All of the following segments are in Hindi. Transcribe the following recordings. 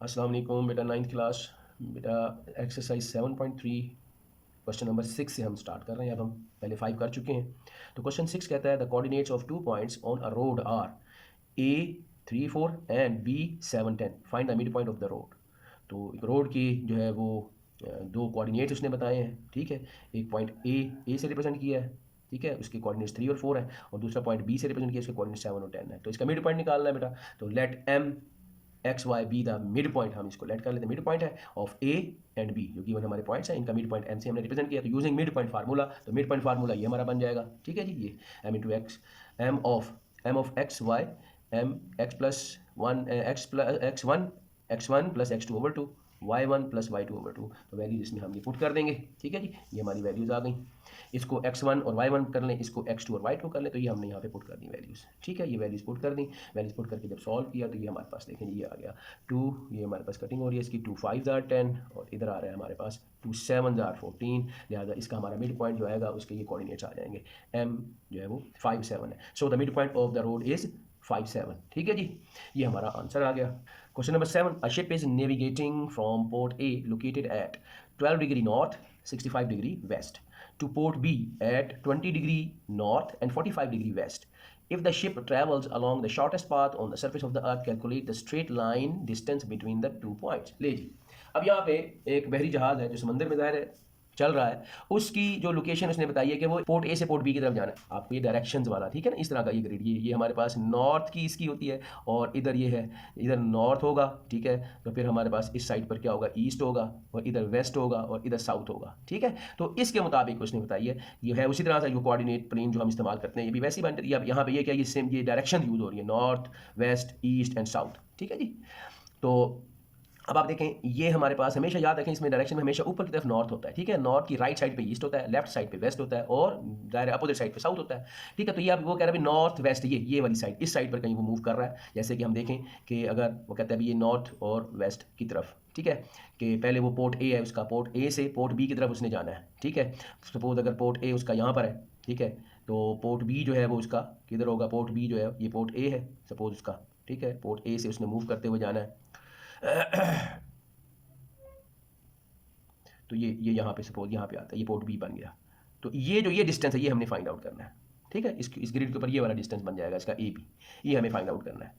अस्सलाम वालेकुम बेटा। नाइन्थ क्लास बेटा, एक्सरसाइज 7.3 क्वेश्चन नंबर 6 से हम स्टार्ट कर रहे हैं। अब हम पहले 5 कर चुके हैं। तो क्वेश्चन 6 कहता है the coordinates of 2 points on a road are A 3 4 and B 7 10। Find the mid point of the road. तो एक रोड की जो है वो दो कोऑर्डिनेट्स उसने बताए हैं। ठीक है, एक पॉइंट ए से रिप्रेजेंट किया है। ठीक है, उसके कोऑर्डिनेट्स 3 और 4 है, और दूसरा पॉइंट बी से रिप्रेजेंट किया, उसके कोऑर्डिनेट्स 7 और 10 है। तो इसका मिड पॉइंट निकालना है बेटा। तो let M X Y be the mid point, हम इसको लेट कर लेते हैं मिड पॉइंट है ऑफ ए एंड बी, जो कि हमारे पॉइंट्स हैं। इनका मिड पॉइंट एम से हमने रिप्रेजेंट किया। तो यूजिंग मिड पॉइंट फार्मूला, तो मिड पॉइंट फार्मूला ये हमारा बन जाएगा। ठीक है जी, ये M into X, M of X Y, M X plus one X one plus X two over two, y1 plus y2 over two. तो वैल्यूज इसमें हम ये पुट कर देंगे। ठीक है जी, ये हमारी वैल्यूज आ गई। इसको x1 और y1 कर लें, इसको x2 और y2 कर लें। तो ये हमने यहाँ पे पुट कर दी वैल्यूज़। ठीक है, ये वैल्यूज़ पुट कर दी। वैल्यूज़ पुट करके जब सॉल्व किया तो ये हमारे पास देखें ये आ गया 2, ये हमारे पास कटिंग हो रही है इसकी, 2 5 जार 10, और इधर आ रहा है हमारे पास 2 7 जार 14। लिहाजा इसका हमारा मिड पॉइंट जो आएगा उसके ये कोऑर्डिनेट्स आ जाएंगे। m जो है वो 5 7 है। So the mid point of the road is 5 7। ठीक है जी, ये हमारा आंसर आ गया। Question number 7, a ship is navigating from port A located at 12 degree north 65 degree west to port B at 20 degree north and 45 degree west. If the ship travels along the shortest path on the surface of the earth, calculate the straight line distance between the 2 points. ले जी, अब यहाँ पे एक बहरी जहाज है जो समंदर में ज़ाहिर है चल रहा है। उसकी जो लोकेशन उसने बताई है कि वो पोर्ट ए से पोर्ट बी की तरफ जाना है। आपको ये डायरेक्शंस वाला, ठीक है ना, इस तरह का ये ग्रिड, ये हमारे पास नॉर्थ की इसकी होती है, और इधर ये है, इधर नॉर्थ होगा। ठीक है, तो फिर हमारे पास इस साइड पर क्या होगा, ईस्ट होगा, और इधर वेस्ट होगा, और इधर साउथ होगा। ठीक है, तो इसके मुताबिक उसने बताई है ये है। उसी तरह से जो कोऑर्डिनेट प्लेन जो हम इस्तेमाल करते हैं ये भी वैसी बनती है। अब यहाँ पे ये क्या, ये सेम ये डायरेक्शन यूज हो रही है, north west east and south. ठीक है जी, तो अब आप देखें ये हमारे पास, हमेशा याद रखें इसमें डायरेक्शन में हमेशा ऊपर की तरफ नॉर्थ होता है। ठीक है, नॉर्थ की राइट साइड पे ईस्ट होता है, लेफ्ट साइड पे वेस्ट होता है, और दायरे अपोजिट साइड पे साउथ होता है। ठीक है, तो ये अब वो कह रहा है नॉर्थ वेस्ट, ये वाली साइड, इस साइड पर कहीं वो मूव कर रहा है। जैसे कि हम देखें कि अगर वो कहता है अभी ये नॉर्थ और वेस्ट की तरफ, ठीक है, कि पहले वो पोर्ट ए है, उसका पोर्ट ए से पोर्ट बी की तरफ उसने जाना है। ठीक है, सपोज अगर पोर्ट ए उसका यहाँ पर है, ठीक है, तो पोर्ट बी जो है वो उसका किधर होगा, पोर्ट बी जो है ये पोर्ट ए है सपोज उसका। ठीक है, पोर्ट ए से उसने मूव करते हुए जाना है। तो ये यहाँ पे सपोज यहाँ पे आता है, ये पोर्ट बी बन गया। तो ये जो ये डिस्टेंस है ये हमने फाइंड आउट करना है। ठीक है, इस ग्रिड के ऊपर ये वाला डिस्टेंस बन जाएगा इसका ए बी, ये हमें फाइंड आउट करना है।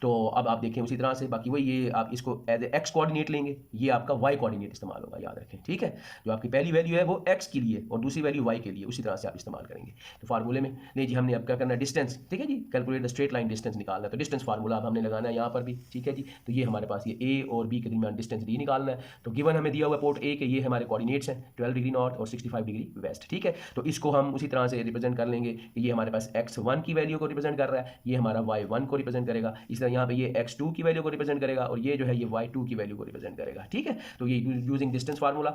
तो अब आप देखें उसी तरह से बाकी वही, ये आप इसको एज ए एक्स कोऑर्डिनेट लेंगे, ये आपका वाई कोऑर्डिनेट इस्तेमाल होगा, याद रखें। ठीक है, जो आपकी पहली वैल्यू है वो एक्स के लिए और दूसरी वैल्यू वाई के लिए, उसी तरह से आप इस्तेमाल करेंगे। तो फार्मूले में नहीं जी, हमने अब क्या करना है, डिस्टेंस। ठीक है जी, calculate the straight line distance निकालना है। तो डिस्टेंस फार्मूला अब हमने लगाना है यहाँ पर भी। ठीक है जी, तो ये हमारे पास ये ए और बी के दरमियान डिस्टेंस डी निकालना है। तो गिवन हमें दिया हुआ पोर्ट ए के ये हमारे कोऑर्डिनेट्स हैं 12 डिग्री नॉर्थ और 65 डिग्री वेस्ट। ठीक है, तो इसको हम उसी तरह से रिप्रेजेंट कर लेंगे कि ये हमारे पास x1 की वैल्यू को रिप्रेजेंट कर रहा है, ये हमारा y1 को रिप्रेजेंट करेगा। इस तरह यहाँ पे ये x2 की वैल्यू को रिप्रेजेंट करेगा, और ये जो है ये y2 की वैल्यू को रिप्रेजेंट करेगा। ठीक है, तो ये यूजिंग डिस्टेंस फार्मूला,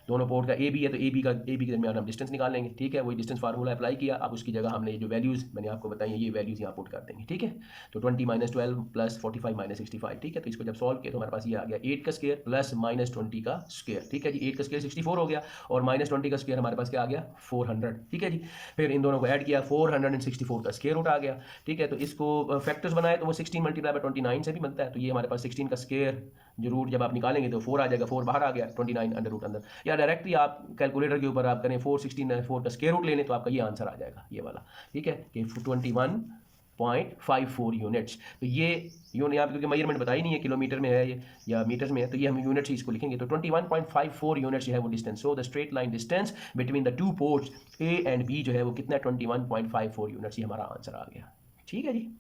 दोनों पोर्ट का ए बी है तो ए बी के दरमियान हम डिस्टेंस निकाल लेंगे। ठीक है, वही डिस्टेंस फार्मूला अप्लाई किया। अब उसकी जगह हमने जो वैल्यूज़ मैंने आपको बताई हैं ये वैल्यूज़ यहाँ पुट कर देंगे। ठीक है, तो 20 - 12 प्लस 45 - 65। ठीक है, तो इसको जब सॉल्व किया तो हमारे पास ये आ गया 8 का स्क्वायर प्लस -20 का स्क्वायर। ठीक है जी, 8 का स्क्वायर 64 हो गया, और -20 का स्क्वायर हमारे पास क्या आ गया, 400। ठीक है जी, फिर इन दोनों को ऐड किया, 464 का स्क्वायर रूट आ गया। ठीक है, तो इसको फैक्टर्स बनाए तो वो 16 × 29 से भी बनता है। तो ये हमारे पास 16 का स्क्वायर जो रूट जब आप निकालेंगे तो 4 आ जाएगा, 4 बाहर आ गया, 29 अंडर रूट अंदर, या डायरेक्टली आप कैलकुलेटर के ऊपर आप करें 4 का स्क्वायर रूट ले लें तो आपका ये आंसर आ जाएगा, ये वाला। ठीक है, कि 21.54 यूनिट्स। तो ये यूनिट यहाँ पे क्योंकि मेजरमेंट बताई नहीं है किलोमीटर में है ये या मीटर में है, तो ये हम यूनिट्स ही इसको लिखेंगे। तो 21.54 यूनिट्स जो है वो distance. So the straight line distance between the two ports A and B जो है वो कितना, 21.54 यूनिट्स, ये हमारा आंसर आ गया। ठीक है जी,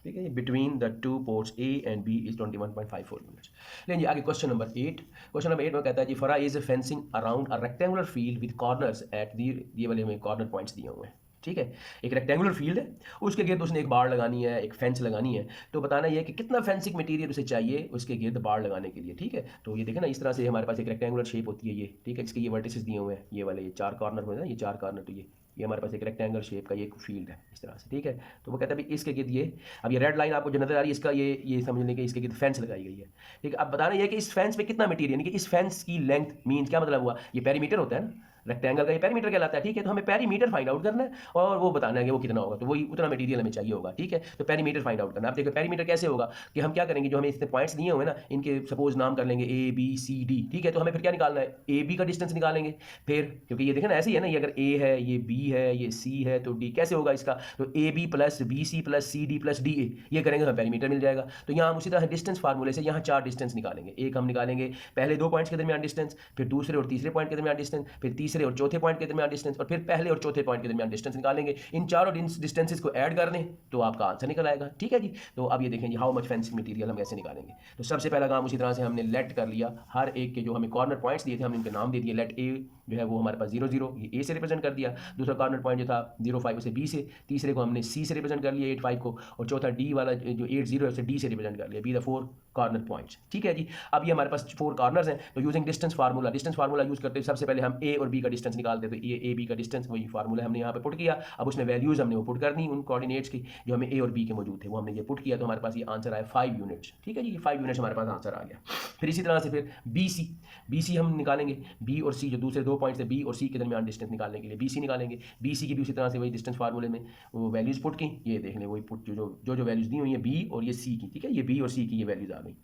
ठीक है, between the two ports A and B is 21.54 units. लेकिन जी आगे क्वेश्चन नंबर 8। क्वेश्चन नंबर 8 में कहता है जी फरा is fencing around a rectangular field with corners at the, ये वाले हमें कॉर्नर पॉइंट्स दिए हुए हैं। ठीक है, एक रेक्टेंगुलर फील्ड है, उसके गिर्द उसने एक बाड़ लगानी है, एक फेंस लगानी है। तो बताना यह है कि कितना फेंसिंग मटेरियल उसे चाहिए उसके गिर्द बाड़ लगाने के लिए। ठीक है, तो ये देखें ना, इस तरह से हमारे पास एक रेक्टेंगुलर शेप होती है ये। ठीक है, इसके ये वर्टिसेस दिए हुए हैं, ये वाले, ये 4 कॉर्नर हुए ना, ये 4 कॉर्नर, तो ये हमारे पास एक रेक्टेंगल शेप का ये एक फील्ड है इस तरह से। ठीक है, तो वो कहता है भाई इसके गिर्द ये, अब ये रेड लाइन आपको जो नजर आ रही है इसका ये समझ लें कि इसके गिर्द फेंस लगाई गई है। ठीक है, अब बताना ये कि इस फेंस पे कितना मटेरियल, यानी कि इस फेंस की लेंथ मीन्स क्या मतलब हुआ, ये पेरीमीटर होता है ना, रेक्टेंगल का ये पेरीमीटर कहलाता है, ठीक है। तो हमें पेरीमीटर फाइंड आउट करना है और वो बताना है कि वो कितना होगा, तो वही उतना मटेरियल हमें चाहिए होगा, ठीक है। तो पेरीमीटर फाइंड आउट करना है। आप देखो पेरीमीटर कैसे होगा कि हम क्या करेंगे, जो हमें इसमें पॉइंट्स दिए हुए ना, इनके सपोज नाम कर लेंगे ए बी सी डी, ठीक है। तो हमें फिर क्या निकालना है, ए बी का डिस्टेंस निकालेंगे फिर, क्योंकि ये देखें ना ऐसे ही है ना, ये अगर ए है, ये बी है, ये सी है, तो डी कैसे होगा इसका, तो A B plus B C plus C D plus D A, ये करेंगे हमें पेरीमीटर मिल जाएगा। तो यहाँ हम उसी तरह डिस्टेंस फार्मूले से यहाँ 4 डिस्टेंस निकालेंगे। एक हम निकालेंगे पहले 2 पॉइंट्स के दरमियान डिस्टेंस, फिर दूसरे और तीसरे पॉइंट के दरमियान डिस्टेंस, फिर तीसरे और चौथे पॉइंट के दरमियान डिस्टेंस, और फिर पहले और चौथे पॉइंट के दरमियान डिस्टेंस निकालेंगे। इन चारों डिस्टेंसेस को ऐड कर दें तो आपका आंसर निकल आएगा, ठीक है जी। तो अब ये देखें जी, हाउ मच फेंसिंग मटेरियल हम कैसे निकालेंगे। तो सबसे पहला काम उसी तरह से हमने लेट कर लिया, हर एक के जो हमें कॉर्नर पॉइंट्स दिए थे हमने इनके नाम दे दिए। लेट ए जो है वो हमारे पास 0 0, ये ए से रिप्रेजेंट कर दिया। दूसरा कॉर्नर पॉइंट जो था 0 5 उसे बी से, तीसरे को हमने सी से रिप्रेजेंट कर लिया 8 5 को, और चौथा डी वाला जो 8 0 है उसे डी से रिप्रेजेंट कर लिया, बी द 4 कॉर्नर पॉइंट्स, ठीक है जी। अब ये हमारे पास 4 कॉर्नर्स हैं, तो यूजिंग डिस्टेंस फार्मूला यूज करते हैं। सबसे पहले हम ए और बी का डिस्टेंस निकालते हैं, तो ये ए बी का डिस्टेंस वही फार्मूला हमने यहाँ पे पुट किया। अब उसमें वैल्यूज हमने वो पुट करनी उन कोऑर्डिनेट्स की जो हमें ए और बी के मौजूद थे, वो हमने ये पुट किया, तो हमारे पास ये आंसर आया 5 यूनिट्स, ठीक है जी। 5 यूनिट्स हमारे पास आंसर आ गया। फिर इसी तरह से फिर बी सी हम निकालेंगे, बी और सी जो दूसरे 2 पॉइंट्स है बी और सी के दरमियान डिस्टेंस निकालने के लिए बी सी निकालेंगे। बी सी की भी उसी तरह से वही डिस्टेंस फार्मूले में वो वैल्यूज पुट की, ये देख लें वही पुट जो वैल्यूज दी हुई है बी और ये सी की, ठीक है। ये बी और सी की ये वैल्यूज आ गई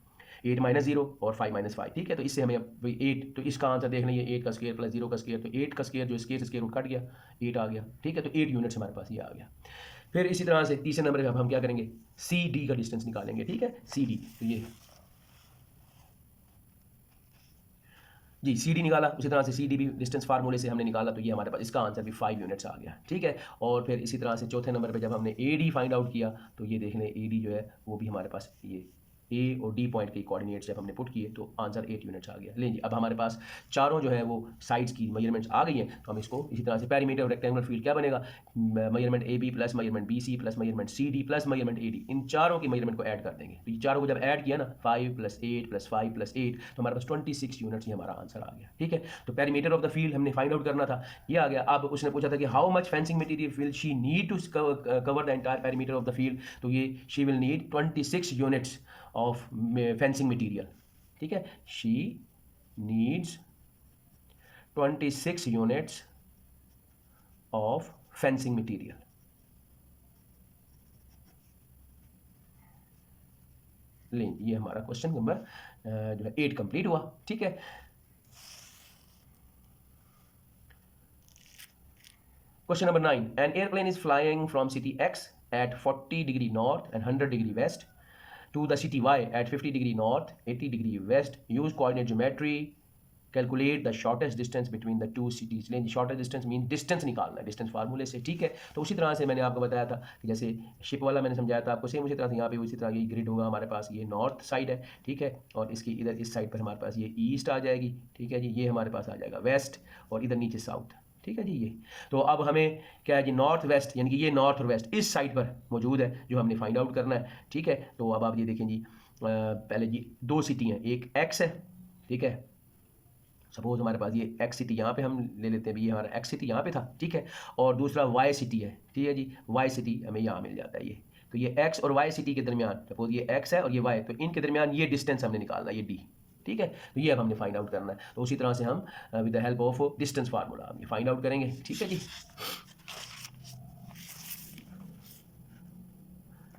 8 - 0 और 5 - 5, ठीक है। तो इससे हमें 8, तो इसका आंसर देख लें, ये 8 का स्क्वायर प्लस 0 का स्क्वायर, तो 8 का स्क्वायर जो स्क्वायर से स्क्वायर रूट कट गया 8 आ गया, ठीक है। तो 8 यूनिट्स हमारे पास ये आ गया। फिर इसी तरह से तीसरे नंबर पे हम क्या करेंगे, सी डी का डिस्टेंस निकालेंगे, ठीक है। सी डी, तो ये जी सी डी निकाला, उसी तरह से सी डी भी डिस्टेंस फार्मूले से हमने निकाला, तो ये हमारे पास इसका आंसर भी 5 यूनिट्स आ गया, ठीक है। और फिर इसी तरह से चौथे नंबर पे जब हमने ए डी फाइंड आउट किया, तो ये देख लें ए डी जो है वो भी हमारे पास ये ए और डी पॉइंट के कोऑर्डिनेट्स जब हमने पुट किए तो आंसर 8 यूनिट्स आ गया। लें जी, अब हमारे पास चारों जो है वो साइड्स की मेजरमेंट्स आ गई हैं, तो हम इसको इसी तरह से पेरीमीटर और रेक्टेंगुलर फील्ड क्या बनेगा, measurement A B plus measurement B C plus measurement C D plus measurement A D, इन चारों की मेजरमेंट को ऐड कर देंगे। तो ये चारों को जब ऐड किया ना 5 + 8 + 5 + 8, तो हमारे पास 26 यूनिट्स ही हमारा आंसर आ गया, ठीक है। तो पेरीमीटर ऑफ द फील्ड हमने फाइंड आउट करना था, ये आ गया। अब उसने पूछा था कि how much fencing material will she need to cover the entire perimeter of the field, तो ये she will need 26 units of fencing material, ठीक है। She needs 26 units of fencing material. लें, ये हमारा क्वेश्चन नंबर जो है 8 कंप्लीट हुआ, ठीक है। Question number 9. An airplane is flying from city X at 40° north and 100° west to the city Y at 50° north, 80° west. Use coordinate geometry. Calculate the shortest distance between the two cities. लें, shortest distance मीन डिस्टेंस निकालना है, डिस्टेंस फार्मूले से, ठीक है। तो उसी तरह से मैंने आपको बताया था कि जैसे शिप वाला मैंने समझाया था आपको, सेम उसी तरह से यहाँ पे उसी तरह की ग्रिड होगा हमारे पास। ये नॉर्थ साइड है, ठीक है, और इसकी इधर इस साइड पर हमारे पास ये ईस्ट आ जाएगी, ठीक है जी। ये हमारे पास आ जाएगा वेस्ट, और इधर नीचे साउथ, ठीक है जी। ये तो अब हमें क्या है जी, नॉर्थ वेस्ट, यानी कि ये नॉर्थ और वेस्ट इस साइड पर मौजूद है जो हमने फाइंड आउट करना है, ठीक है। तो अब आप ये देखें जी, पहले जी 2 सिटी हैं, एक एक्स है, ठीक है। सपोज हमारे पास ये एक्स सिटी यहाँ पे हम ले लेते हैं, ये हमारा एक्स सिटी यहाँ पे था, ठीक है। और दूसरा वाई सिटी है, ठीक है जी। वाई सिटी हमें यहाँ मिल जाता है ये, तो ये एक्स और वाई सिटी के दरमियान, सपोज ये एक्स है और ये वाई, तो इनके दरमियान ये डिस्टेंस हमने निकालना है, ये डी, ठीक है। तो ये अब हमने फाइंड आउट करना है, तो उसी तरह से हम with the help of distance formula हम ये फाइंड आउट करेंगे, ठीक है जी।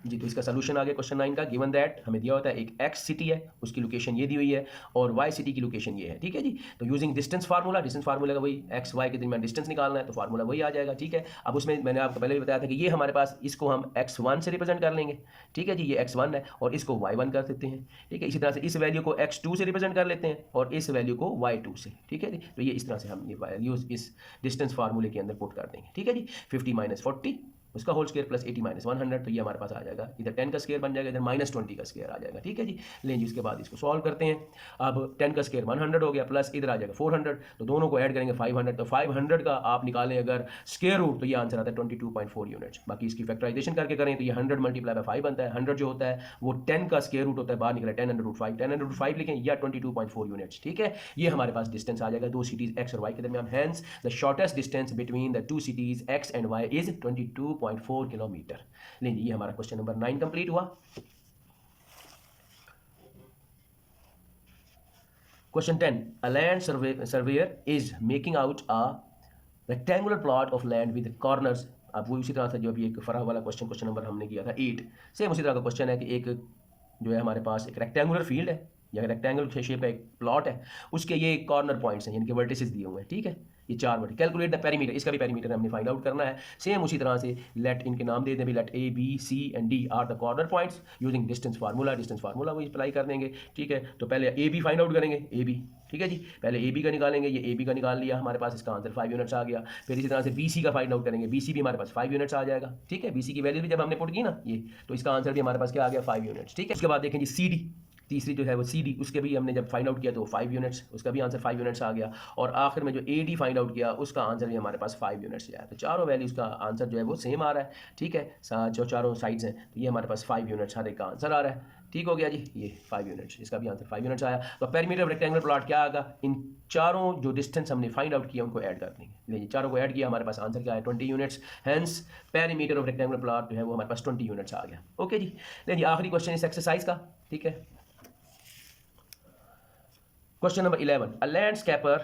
जी, तो इसका सोल्यूशन आ गया क्वेश्चन 9 का। गिवन दैट हमें दिया होता है एक एक्स सिटी है, उसकी लोकेशन ये दी हुई है, और वाई सिटी की लोकेशन ये है, ठीक है जी। तो यूजिंग डिस्टेंस फार्मूला का वही एक्स वाई के दरमियान डिस्टेंस निकालना है, तो फार्मूला वही आ जाएगा, ठीक है। अब उसमें मैंने आपको पहले भी बताया था कि ये हमारे पास, इसको हम x1 से रिप्रेजेंट कर लेंगे, ठीक है जी। ये x1 है और इसको y1 कर देते हैं, ठीक है। इसी तरह से इस वैल्यू को x2 से रिप्रेजेंट कर लेते हैं और इस वैल्यू को y2 से, ठीक है जी। तो ये इस तरह से हम ये वैल्यूज इस डिस्टेंस फार्मूले के अंदर पुट कर देंगे, ठीक है जी। 50 - 40 उसका होल स्क्वायर प्लस 80 - 100, तो ये हमारे पास आ जाएगा, इधर 10 का स्क्वायर बन जाएगा, इधर -20 का स्क्वायर आ जाएगा, ठीक है जी। लें जी, उसके बाद इसको सॉल्व करते हैं। अब 10 का स्क्वायर 100 हो गया, प्लस इधर आ जाएगा 400, तो दोनों को ऐड करेंगे 500, तो 500 का आप निकालें अगर स्क्वायर रूट, तो ये आंसर आता है 22.4 यूनिट्स। बाकी इसकी फैक्टराइजेशन करके करें तो ये 100 × 5 बनता है। 100 जो होता है वो 10 का स्क्वायर रूट होता है, बाहर निकला 10√5, 10√5 लिखें या 22.4 यूनिट्स, ठीक है। ये हमारे पास डिस्टेंस आ जाएगा दो सिटीज एक्स और वाई के दरमियान। Hence the shortest distance between the two cities X and Y is 22.4 kilometre. लें, ये हमारा क्वेश्चन नंबर 9 कंप्लीट हुआ। Question 10. A land surveyor is making out a rectangular plot of land with corners. अब वो उसी तरह से जो अभी एक फराह वाला क्वेश्चन नंबर हमने किया था 8, सेम उसी तरह का क्वेश्चन है कि एक जो है हमारे पास एक रेक्टेंगुलर फील्ड है या रेक्टेंगल शेप का एक प्लॉट है, उसके ये कॉर्नर पॉइंट्स हैं, इनके वर्टिसेस दिए हुए हैं, ठीक है। ये 4 वर्टिस, कैलकुलेट द पेरीमीटर, इसका भी पेरीमीटर हमने फाइंड आउट करना है। सेम उसी तरह से लेट, इनके नाम दे दें भी, let A B C and D are the corner points using distance formula. Distance formula वो अप्लाई कर देंगे, ठीक है। तो पहले ए बी फाइंड आउट करेंगे, ए बी, ठीक है जी। पहले ए बी का निकालेंगे, ये ए बी का निकाल लिया हमारे पास, इसका आंसर 5 यूनिट्स आ गया। फिर इसी तरह से बी सी का फाइंड आउट करेंगे, बी सी भी हमारे पास 5 यूनिट्स आ जाएगा, ठीक है। बी सी की वैल्यू भी जब हमने पुट की ना ये, तो इसका आंसर भी हमारे पास क्या आ गया, 5 यूनिट्स, ठीक है। उसके बाद देखें जी सी डी, तीसरी जो है वो सी डी, उसके भी हमने जब फाइंड आउट किया तो 5 यूनिट्स, उसका भी आंसर 5 यूनिट्स आ गया। और आखिर में जो ए डी फाइंड आउट किया उसका आंसर भी हमारे पास 5 यूनिट्स आया। तो चारों वैल्यूज़ का आंसर जो है वो सेम आ रहा है, ठीक है। जो चारों साइड्स हैं तो ये हमारे पास 5 यूनिट्स हर एक का आंसर आ रहा है, ठीक हो गया जी। ये 5 यूनिट्स, इसका भी आंसर 5 यूनिट्स आया। तो पेरीमीटर ऑफ रेक्टेंगुलर प्लॉट क्या आएगा, इन चारों जो डिस्टेंस हमने फाइंड आउट किया उनको ऐड कर देंगे। ये चारों को ऐड किया, हमारे पास आंसर क्या है, 20 units. Hence perimeter of rectangular plot जो है वो हमारे पास 20 यूनिट्स आ गया। ओके जी। लेकिन आखिरी क्वेश्चन इस एक्सरसाइज का, ठीक है। Question number 11. A landscaper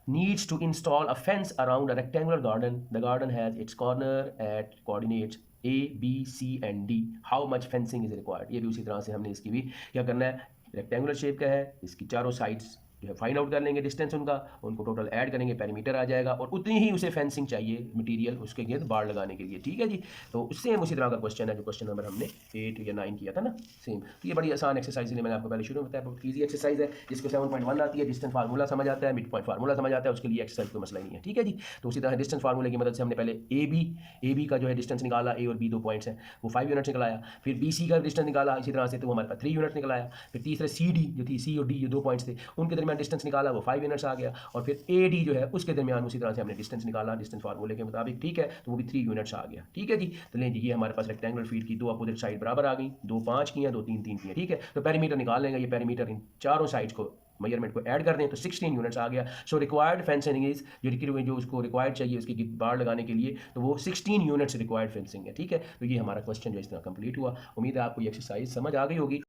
needs to install a fence around a rectangular garden. The garden has its corner at coordinates A, B, C and D. How much fencing is required? ये भी उसी तरह से हमने इसकी भी क्या करना है, रेक्टेंगुलर शेप का है, इसकी चारों साइड्स जो है फाइंड आउट कर लेंगे डिस्टेंस उनका, उनको टोटल ऐड करेंगे, पेरीमीटर आ जाएगा। और उतनी ही उसे फेंसिंग चाहिए मटेरियल उसके गिर्द बाड़ लगाने के लिए, ठीक है जी। तो सेम उसी तरह का क्वेश्चन है जो क्वेश्चन नंबर हमने 8 या 9 किया था ना, सेम। तो ये बड़ी आसान एक्सरसाइज है, मैंने आपको पहले शुरू में बताया, बहुत ईजी एक्सरसाइज है। जिसको 7.1 आती है, डिस्टेंस फार्मूला समझ आता है, मिड पॉइंट फार्मूला समझ आता है, उसके लिए एक्सरसाइज कोई मसला नहीं है, ठीक है जी। तो उसी तरह डिस्टेंस फार्मूले की मदद से हमने पहले ए बी का जो है डिस्टेंस निकाला, ए और बी 2 पॉइंट्स हैं, वो 5 यूनिट्स निकलाया। फिर बी सी का डिस्टेंस निकाला इसी तरह से, तो हमारे पास 3 यूनिट्स निकलाया। फिर तीसरे सी डी जो थी, सी और डी ये 2 पॉइंट्स थे, उनके दरमियान डिस्टेंस निकाला, वो 5 यूनिट्स आ गया। और फिर ए डी जो है उसके दरमियान उसी तरह से हमने डिस्टेंस निकाला डिस्टेंस फार्मूले के मुताबिक, ठीक है। तो वो भी 3 यूनिट्स आ गया, ठीक है जी। तो लें जी, ये हमारे पास रेक्टेंगुलर फील्ड की 2 अपोजिट साइड बराबर आ गई, 2 5 की हैं, 2 3 3 की हैं, ठीक है। तो पेरीमीटर निकाल लेंगे, ये पेरीमीटर इन चारों साइड्स को मेजरमेंट को ऐड कर दें तो 16 यूनिट्स आ गया। सो रिक्वायर्ड फेंसिंग इज, जो उसको रिक्वायर्ड चाहिए उसकी बाड़ लगाने के लिए, तो वो 16 यूनिट्स रिक्वायर्ड फेंसिंग है, ठीक है। तो ये हमारा क्वेश्चन जो इस तरह कंप्लीट हुआ। उम्मीद है आपको ये एक्सरसाइज समझ आ गई होगी।